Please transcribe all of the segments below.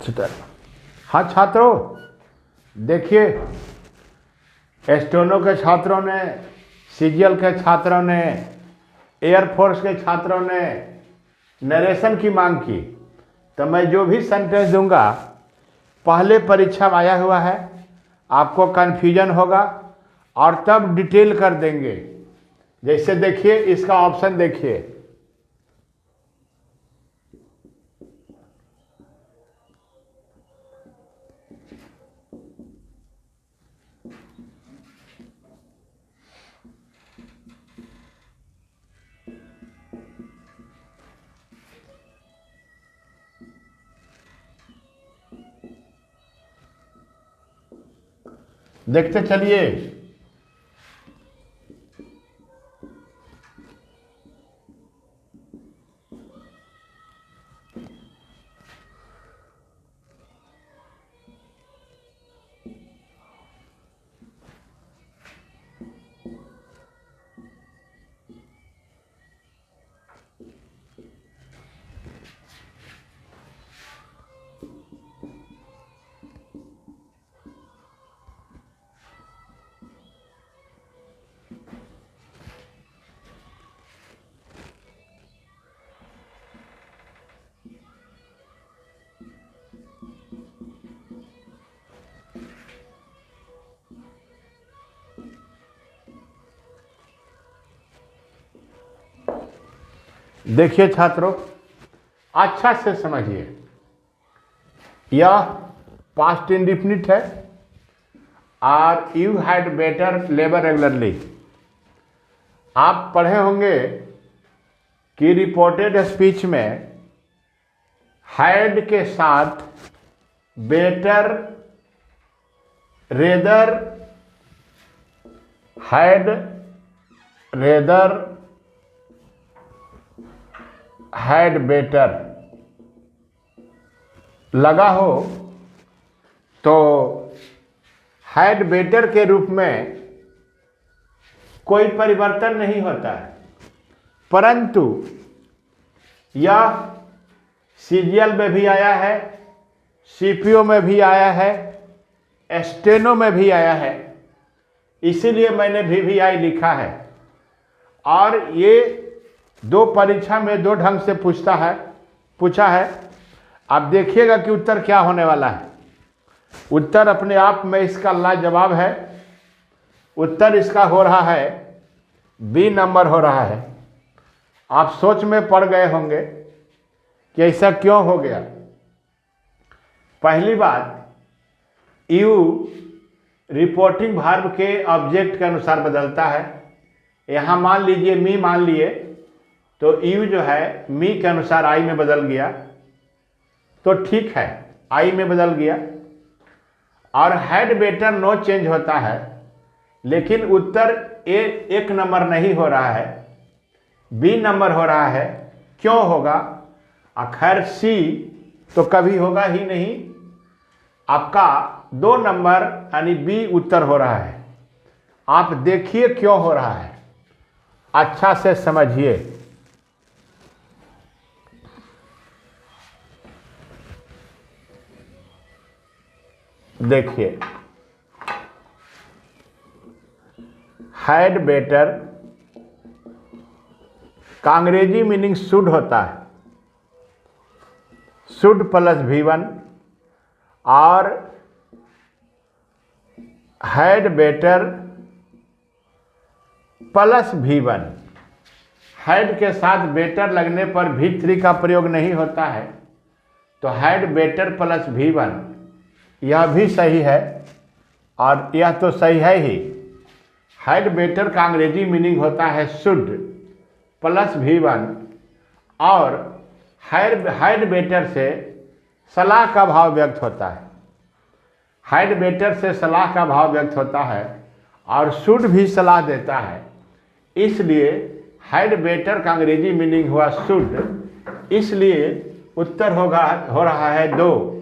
उच्चतर। हाँ छात्रों, देखिए स्टेनो के छात्रों ने, सीजीएल के छात्रों ने, एयरफोर्स के छात्रों ने नरेशन की मांग की। तो मैं जो भी सेंटेंस दूंगा पहले परीक्षा में आया हुआ है, आपको कन्फ्यूजन होगा और तब डिटेल कर देंगे। जैसे देखिए इसका ऑप्शन देखिए, देखते चलिए। देखिए छात्रों, अच्छा से समझिए, यह पास्ट इंडिफिनिट है और you had better labour regularly. आप पढ़े होंगे कि रिपोर्टेड स्पीच में हैड के साथ better, rather, had, rather, had better लगा हो तो हैड बेटर के रूप में कोई परिवर्तन नहीं होता है, परंतु यह सीजीएल में भी आया है, सीपीओ में भी आया है, स्टेनो में भी आया है, इसीलिए मैंने वीवीआई लिखा है। और ये दो परीक्षा में दो ढंग से पूछा है। आप देखिएगा कि उत्तर क्या होने वाला है। उत्तर अपने आप में इसका लाजवाब है। उत्तर इसका हो रहा है बी नंबर हो रहा है। आप सोच में पड़ गए होंगे कि ऐसा क्यों हो गया। पहली बात, यू रिपोर्टिंग वर्ब के ऑब्जेक्ट के अनुसार बदलता है। यहाँ मान लीजिए मी मान लिए, तो यू जो है मी के अनुसार आई में बदल गया, तो ठीक है, आई में बदल गया। और हैड बेटर नो चेंज होता है, लेकिन उत्तर एक नंबर नहीं हो रहा है, बी नंबर हो रहा है। क्यों होगा? खैर सी तो कभी होगा ही नहीं। आपका 2 नंबर यानी बी उत्तर हो रहा है। आप देखिए क्यों हो रहा है, अच्छा से समझिए। देखिए, हैड बेटर का अंग्रेजी मीनिंग शुड होता है, शुड प्लस V1, और had better plus V1। Had के साथ बेटर लगने पर V3 का प्रयोग नहीं होता है, तो हैड बेटर प्लस V1 यह भी सही है, और यह तो सही है ही। हैड बेटर का अंग्रेजी मीनिंग होता है शुड प्लस V1, और हैड बेटर से सलाह का भाव व्यक्त होता है। हैड बेटर से सलाह का भाव व्यक्त होता है, और शुड भी सलाह देता है, इसलिए हैड बेटर का अंग्रेजी मीनिंग हुआ शुड। इसलिए उत्तर हो रहा है 2।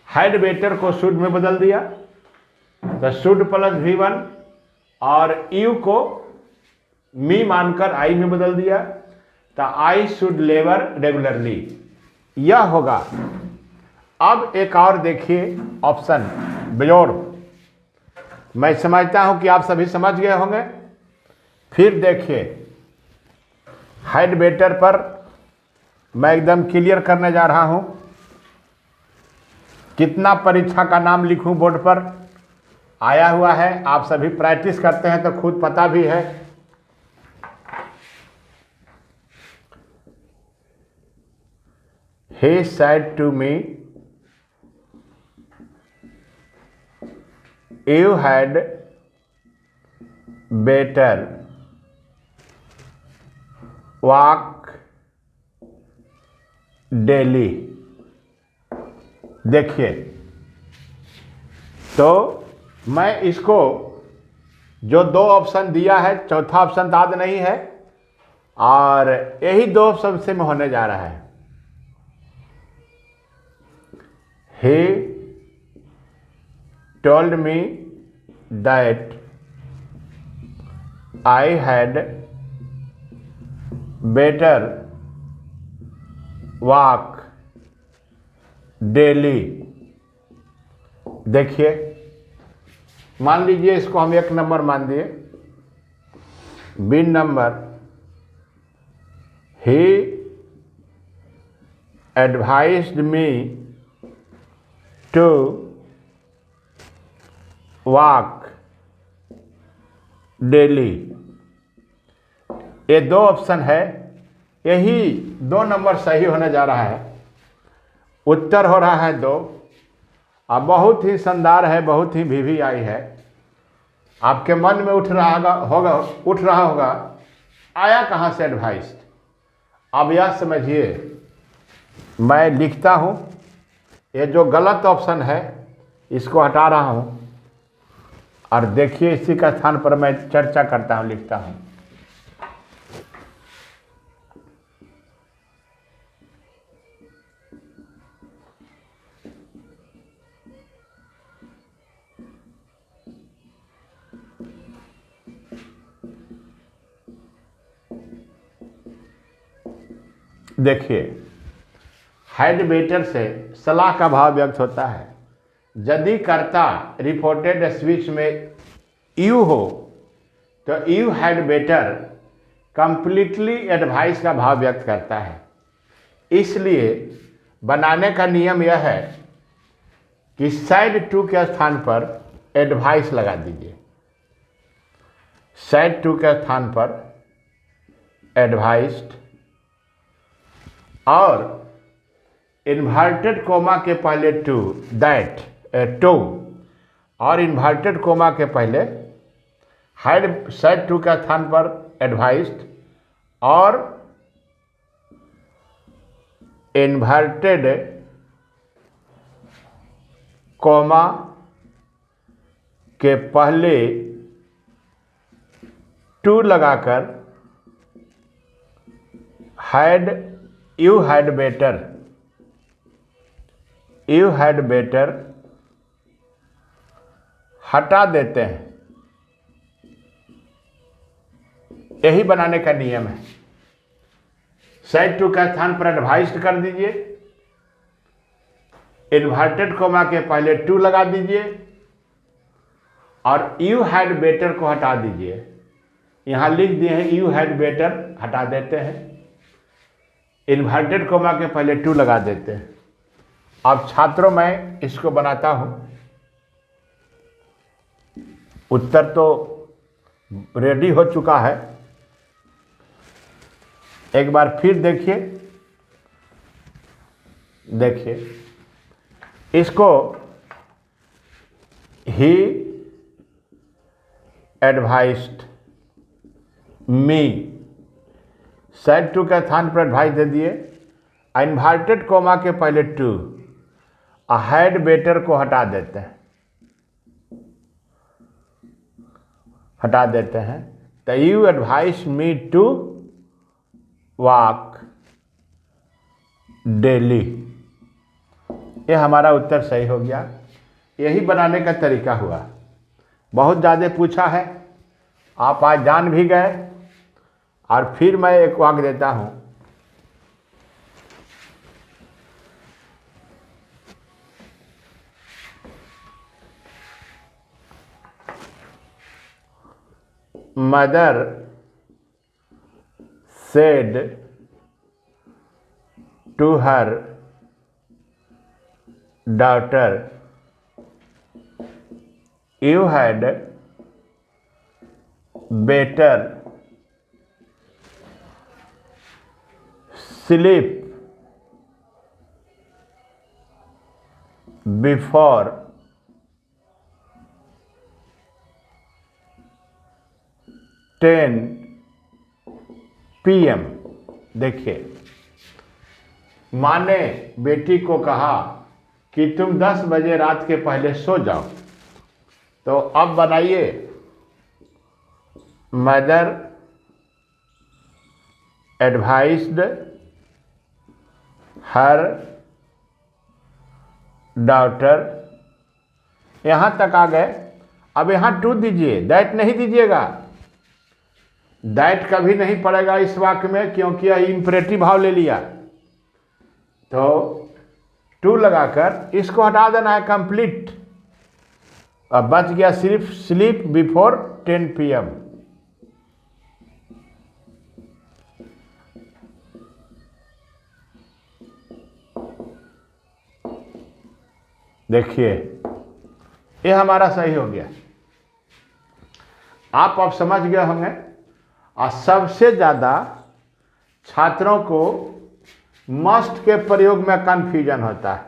हैड बेटर को शुड में बदल दिया, तो शुड प्लस V1, और यू को मी मानकर आई में बदल दिया, तो आई शुड लेबर रेगुलरली। यह होगा अब एक और देखिए ऑप्शन बेजोड़। मैं समझता हूं कि आप सभी समझ गए होंगे। फिर देखिए हाइड बेटर पर मैं एकदम क्लियर करने जा रहा हूं। कितना परीक्षा का नाम लिखूं बोर्ड पर आया हुआ है, आप सभी प्रैक्टिस करते हैं तो खुद पता भी है। He said to me, you had better walk daily। देखिए, तो मैं इसको जो दो ऑप्शन दिया है, चौथा ऑप्शन याद नहीं है, और यही दो ऑप्शन से में होने जा रहा है। He told me that I had better walk daily। देखिए, मान लीजिए इसको हम 1 नंबर मान दिए। B number, he advised me to walk daily। ये दो ऑप्शन है, यही 2 नंबर सही होने जा रहा है। उत्तर हो रहा है 2। अब बहुत ही शानदार है, बहुत ही VVI है। आपके मन में उठ रहा होगा आया कहाँ से एडवाइस। अब यह समझिए, मैं लिखता हूँ, ये जो गलत ऑप्शन है इसको हटा रहा हूँ, और देखिए इसी का स्थान पर मैं चर्चा करता हूँ, लिखता हूँ। देखिए, हाइड बेटर से सलाह का भाव व्यक्त होता है। यदि कर्ता रिपोर्टेड स्पीच में यू हो तो you had better completely advice का भाव व्यक्त करता है। इसलिए बनाने का नियम यह है कि साइड टू के स्थान पर एडवाइस लगा दीजिए। साइड टू के स्थान पर एडवाइस्ड, और इन्वर्टेड कोमा के पहले टू, दैट, टू, और इन्वर्टेड कोमा के पहले हाइड साइड टू के स्थान पर एडवाइस्ड, और इन्वर्टेड कोमा के पहले टू लगाकर यू हैड बेटर हटा देते हैं। यही बनाने का नियम है। साइड टू का स्थान पर एडवाइस्ड कर दीजिए, इन्वर्टेड कोमा के पहले टू लगा दीजिए, और यू हैड बेटर को हटा दीजिए। यहां लिख दिए हैं यू हैड बेटर, हटा देते हैं, इन्वर्टेड कोमा के पहले टू लगा देते हैं। अब छात्रों, मैं इसको बनाता हूं। उत्तर तो रेडी हो चुका है। एक बार फिर देखिए इसको ही एडवाइस्ड मी, साइड टू के स्थान पर एडवाइस दे दिए, इन्वर्टेड कोमा के पहले टू, हैड बेटर को हटा देते हैं। तो you advise me to walk daily. ये हमारा उत्तर सही हो गया। यही बनाने का तरीका हुआ। बहुत ज़्यादा पूछा है, आप आज जान भी गए। और फिर मैं एक वाक्य देता हूं। mother said to her daughter, you had better sleep before 10 PM। देखिए, माँ ने बेटी को कहा कि तुम 10 बजे रात के पहले सो जाओ। तो अब बनाइए, मदर एडवाइज्ड हर डॉटर, यहां तक आ गए। अब यहां टू दीजिए, दैट नहीं दीजिएगा। दैट कभी नहीं पड़ेगा इस वाक्य में, क्योंकि यह इंपरेटिव भाव ले लिया। तो टू लगाकर इसको हटा देना है, कंप्लीट। अब बच गया सिर्फ स्लीप बिफोर 10 PM। देखिए, ये हमारा सही हो गया। आप अब समझ गए होंगे। और सबसे ज़्यादा छात्रों को मस्ट के प्रयोग में कंफ्यूजन होता है।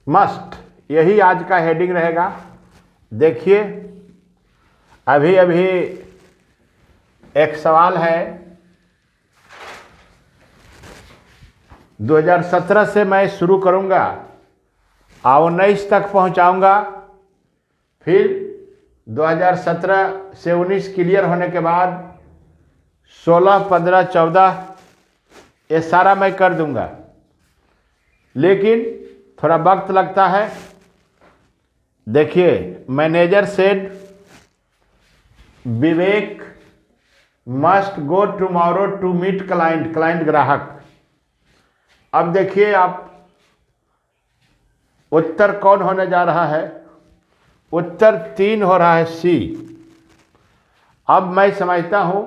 मस्ट, यही आज का हेडिंग रहेगा। देखिए, अभी अभी एक सवाल है, 2017 से मैं शुरू करूंगा और 19 तक पहुंचाऊंगा। फिर 2017 से 19 क्लियर होने के बाद 16, 15, 14 ये सारा मैं कर दूंगा, लेकिन थोड़ा वक्त लगता है। देखिए, manager said Vivek must go tomorrow to meet client, client ग्राहक। अब देखिए आप, उत्तर कौन होने जा रहा है? उत्तर 3 हो रहा है, सी। अब मैं समझता हूं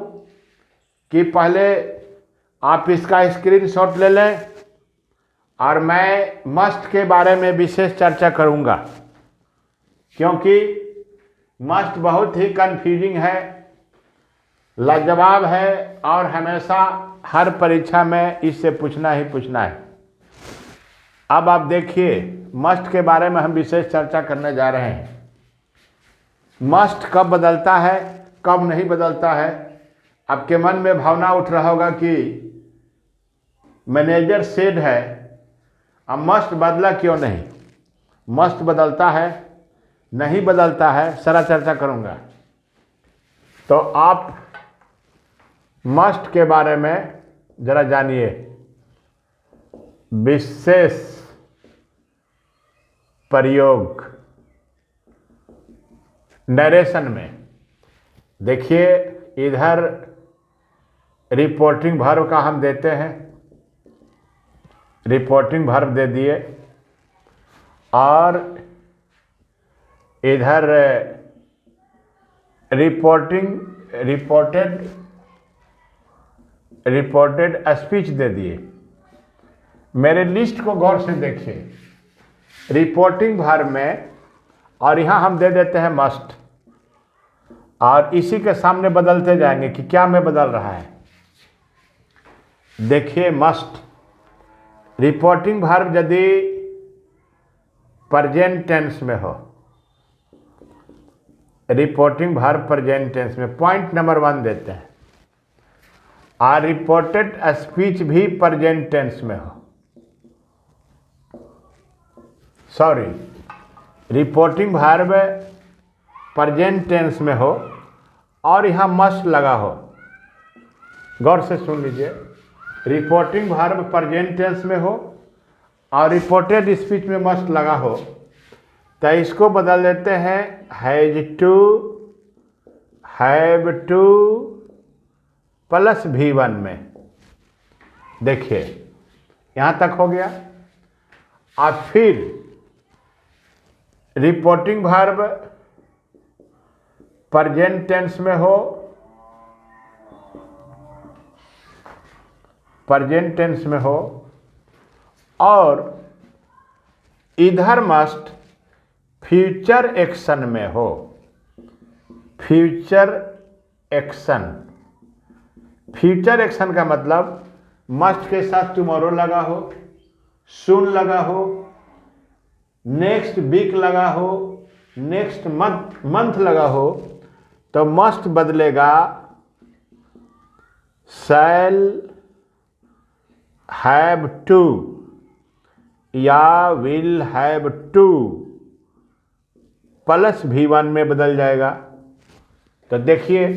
कि पहले आप इसका स्क्रीनशॉट ले लें और मैं मस्ट के बारे में विशेष चर्चा करूंगा, क्योंकि मस्ट बहुत ही कंफ्यूजिंग है, लाजवाब है और हमेशा हर परीक्षा में इससे पूछना ही पूछना है। अब आप देखिए, मस्ट के बारे में हम विशेष चर्चा करने जा रहे हैं। मस्ट कब बदलता है, कब नहीं बदलता है। आपके मन में भावना उठ रहा होगा कि मैनेजर सेड है, अब मस्ट बदला क्यों नहीं? मस्ट बदलता है, नहीं बदलता है, सारा चर्चा करूंगा। तो आप मस्ट के बारे में जरा जानिए विशेष प्रयोग नरेशन में। देखिए, इधर रिपोर्टिंग वर्ब का हम देते हैं, रिपोर्टिंग वर्ब दे दिए, और इधर रिपोर्टेड स्पीच दे दिए। मेरे लिस्ट को गौर से देखिए, रिपोर्टिंग वर्ब में, और यहां हम दे देते हैं मस्ट, और इसी के सामने बदलते जाएंगे कि क्या में बदल रहा है। देखिए, मस्ट रिपोर्टिंग वर्ब यदि प्रेजेंट टेंस में हो, रिपोर्टिंग वर्ब प्रेजेंट टेंस में, पॉइंट नंबर 1 देते हैं। और रिपोर्टेड स्पीच भी प्रेजेंट टेंस में हो, sorry, reporting verb present tense में हो और यहाँ मस्ट लगा हो। गौर से सुन लीजिए, रिपोर्टिंग वर्ब प्रेजेंट टेंस में हो और रिपोर्टेड स्पीच में मस्ट लगा हो, तो इसको बदल देते हैं has to, have to plus V1 में। देखिए, यहाँ तक हो गया। अब फिर रिपोर्टिंग वर्ब प्रेजेंट टेंस में हो, प्रेजेंट टेंस में हो, और इधर मस्ट फ्यूचर एक्शन में हो। फ्यूचर एक्शन, फ्यूचर एक्शन का मतलब मस्ट के साथ टुमारो लगा हो, सून लगा हो, नेक्स्ट वीक लगा हो, नेक्स्ट मंथ लगा हो, तो मस्ट बदलेगा शैल हैव टू या will have to plus V1 में बदल जाएगा। तो देखिए,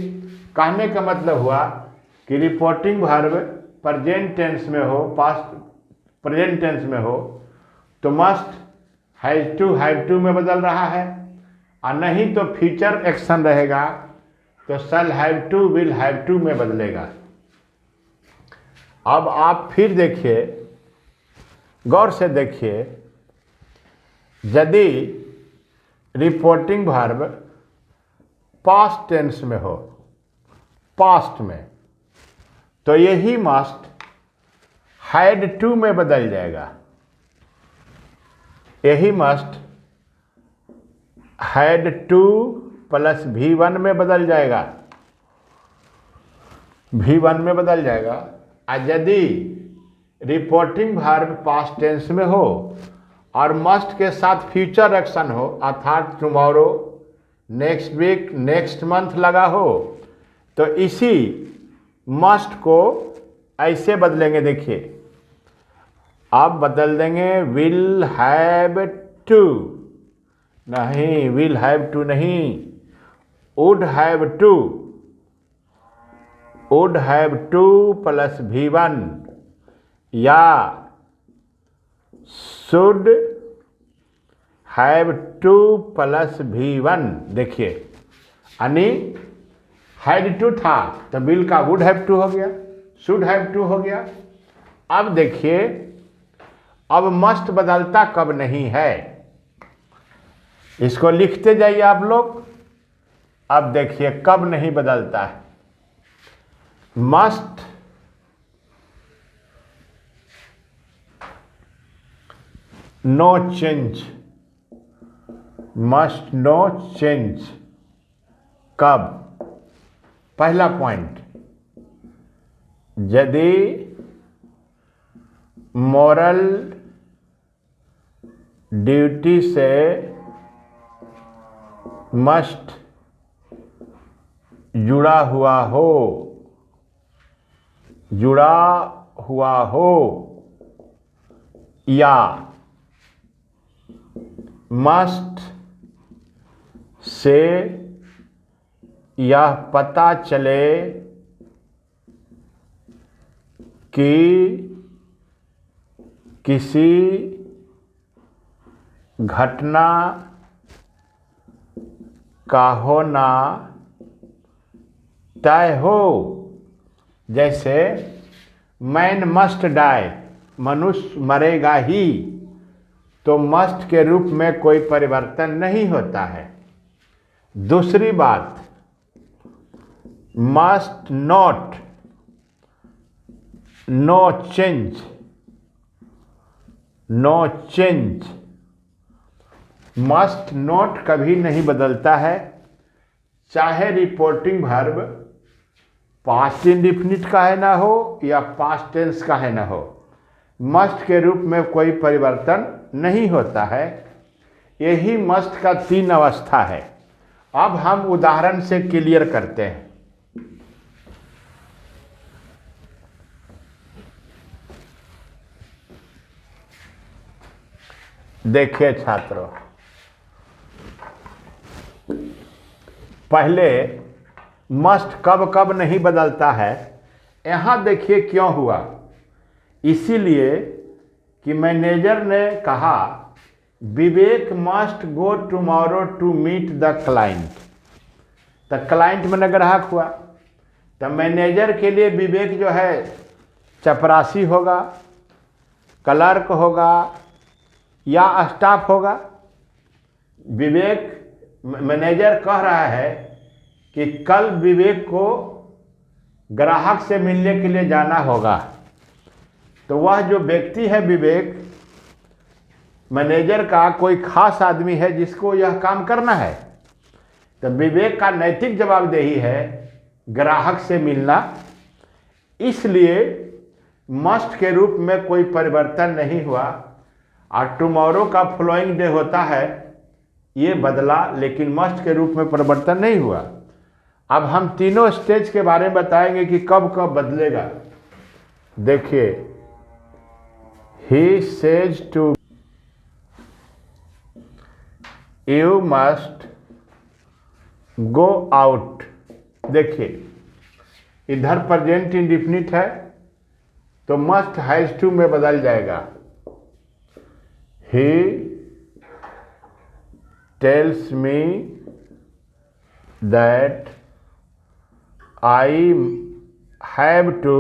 कहने का मतलब हुआ कि रिपोर्टिंग वर्ब प्रेजेंट टेंस में हो, पास्ट प्रेजेंट टेंस में हो, तो मस्ट हैव टू में बदल रहा है, और नहीं तो फ्यूचर एक्शन रहेगा तो shall have to will have to में बदलेगा। अब आप फिर देखिए, गौर से देखिए, यदि रिपोर्टिंग वर्ब पास्ट टेंस में हो, पास्ट में, तो यही मस्ट हैड टू में बदल जाएगा। यही must had to plus V1 में बदल जाएगा, V1 में बदल जाएगा। और यदि रिपोर्टिंग वर्ब पास्ट टेंस में हो और मस्ट के साथ फ्यूचर एक्शन हो, अर्थात tomorrow, next week, next month लगा हो, तो इसी मस्ट को ऐसे बदलेंगे। देखिए, अब बदल देंगे विल हैव टू, नहीं विल हैव टू नहीं, would have to, would have to plus V1 या should have to plus V1। देखिए, यानी हैड टू था तो विल का वुड हैव टू हो गया, शुड हैव टू हो गया। अब देखिए, अब मस्ट बदलता कब नहीं है, इसको लिखते जाइए आप लोग। अब देखिए कब नहीं बदलता है। Must know change, must know change कब? पहला पॉइंट, यदि मॉरल ड्यूटी से मस्ट जुड़ा हुआ हो, जुड़ा हुआ हो, या मस्ट से यह पता चले कि किसी घटना का होना तय हो। जैसे मैन मस्ट डाई, मनुष्य मरेगा ही, तो मस्ट के रूप में कोई परिवर्तन नहीं होता है। दूसरी बात, must not, no change, no change, must not कभी नहीं बदलता है, चाहे रिपोर्टिंग वर्ब पास्ट इंडिफिनिट का है ना हो या पास्ट टेंस का है ना हो, मस्ट के रूप में कोई परिवर्तन नहीं होता है। यही मस्ट का 3 अवस्था है। अब हम उदाहरण से क्लियर करते हैं। देखिए छात्रों, पहले मस्ट कब कब नहीं बदलता है, यहाँ देखिए क्यों हुआ। इसीलिए कि मैनेजर ने कहा Vivek must go tomorrow to meet the client, तो क्लाइंट मैंने ग्राहक हुआ, तो मैनेजर के लिए विवेक जो है चपरासी होगा, क्लर्क होगा या स्टाफ होगा। विवेक, मैनेजर कह रहा है कि कल विवेक को ग्राहक से मिलने के लिए जाना होगा, तो वह जो व्यक्ति है विवेक, मैनेजर का कोई खास आदमी है जिसको यह काम करना है। तो विवेक का नैतिक जवाबदेही है ग्राहक से मिलना, इसलिए मस्ट के रूप में कोई परिवर्तन नहीं हुआ। और टुमारो का फॉलोइंग डे होता है, ये बदला, लेकिन मस्ट के रूप में परिवर्तन नहीं हुआ। अब हम तीनों स्टेज के बारे में बताएंगे कि कब कब बदलेगा। देखिए, he says to you must go out. देखिए, इधर प्रेजेंट इंडेफिनिट है तो मस्ट हैज टू में बदल जाएगा। He tells me that I have to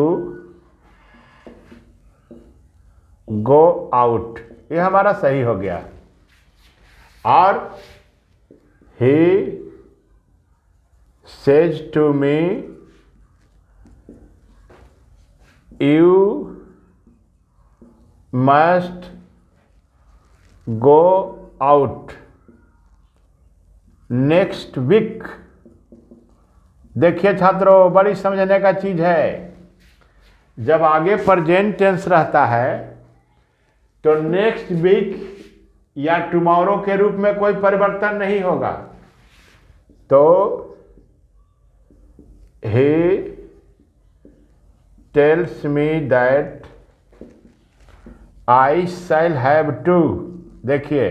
go out, ये हमारा सही हो गया। और he says to me you must go out next week। देखिए छात्रों, बड़ी समझने का चीज है। जब आगे प्रेजेंट टेंस रहता है तो नेक्स्ट वीक या टुमारो के रूप में कोई परिवर्तन नहीं होगा। तो he tells me that I shall have to। देखिए,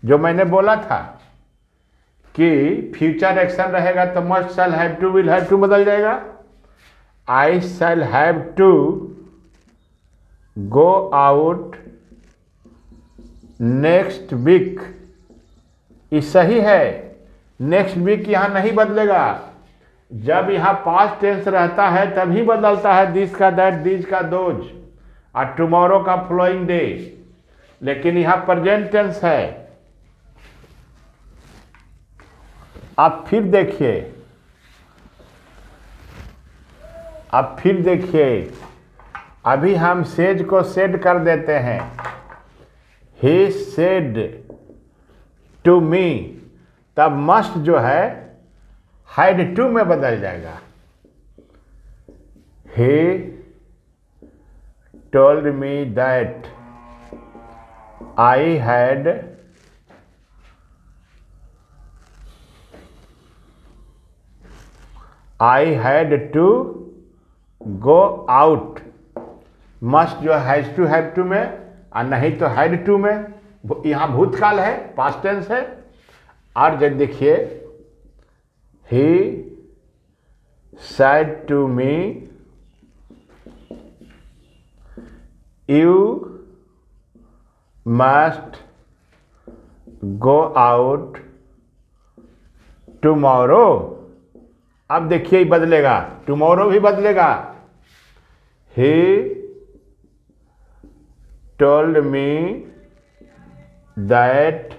जो मैंने बोला था कि फ्यूचर एक्शन रहेगा तो must shall have to will have to बदल जाएगा। I shall have to go out next week, ये सही है। नेक्स्ट वीक यहाँ नहीं बदलेगा। जब यहाँ पास्ट टेंस रहता है तभी बदलता है, दिस का दैट, दिस का दोज, और टुमारो का फॉलोइंग डे। लेकिन यहाँ प्रेजेंट टेंस है। आप फिर देखिए, अभी हम सेज को सेड कर देते हैं। He said to me, तब मस्ट जो है had to में बदल जाएगा। He told me that I had to go out। Must जो हैज टू हैव टू में, और नहीं तो हैड टू में। यहाँ भूतकाल है, पास्ट टेंस है। और जब देखिए, ही said to me you must go out tomorrow। अब देखिए बदलेगा, टुमारो भी बदलेगा। he told me that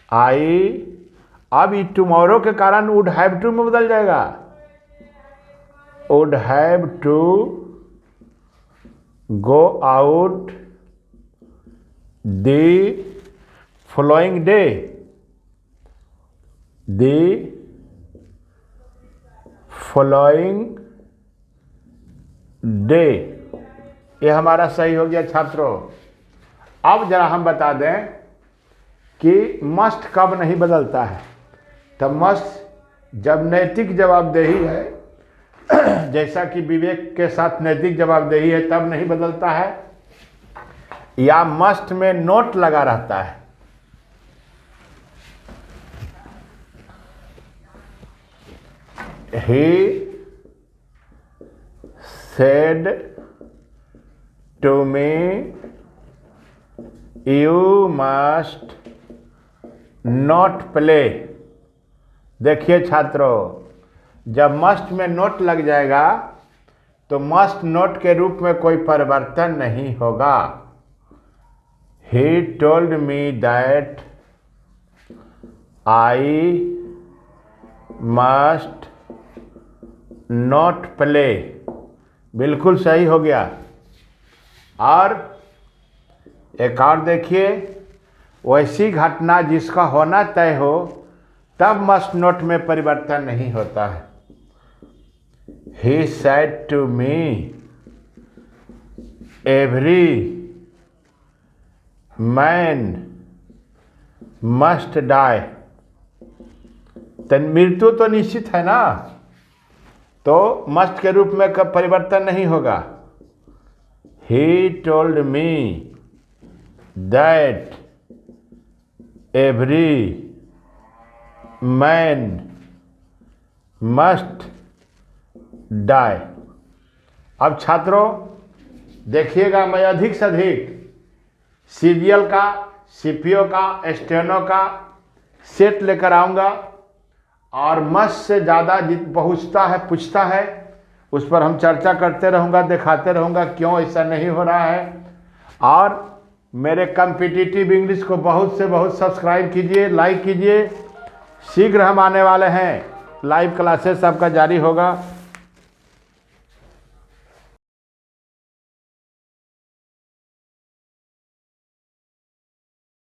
I, अब ये टुमारो के कारण would have to में बदल जाएगा। would have to go out the following day। the following day, ये हमारा सही हो गया छात्रों। अब जरा हम बता दें कि मस्ट कब नहीं बदलता है। तो मस्ट जब नैतिक जवाबदेही है, जैसा कि विवेक के साथ नैतिक जवाबदेही है, तब नहीं बदलता है। या मस्ट में नोट लगा रहता है। He said to me you must not play। देखिए छात्रों, जब मस्ट में नोट लग जाएगा तो मस्ट नोट के रूप में कोई परिवर्तन नहीं होगा। He told me that I must not play, बिल्कुल सही हो गया। और एक और देखिए, वैसी घटना जिसका होना तय हो तब मस्ट नॉट में परिवर्तन नहीं होता है। He said to me every man must die, तो मृत्यु तो निश्चित है ना, तो मस्ट के रूप में कब परिवर्तन नहीं होगा। He told me that every man must die. अब छात्रों देखिएगा, मैं अधिक से अधिक सीरियल का, सीपीओ का, स्टेनो का सेट लेकर आऊँगा और मस्ट से ज़्यादा पहुँचता है, पूछता है, उस पर हम चर्चा करते रहूँगा, दिखाते रहूँगा क्यों ऐसा नहीं हो रहा है। और मेरे कॉम्पिटिटिव इंग्लिश को बहुत से बहुत सब्सक्राइब कीजिए, लाइक कीजिए। शीघ्र हम आने वाले हैं, लाइव क्लासेस आपका जारी होगा।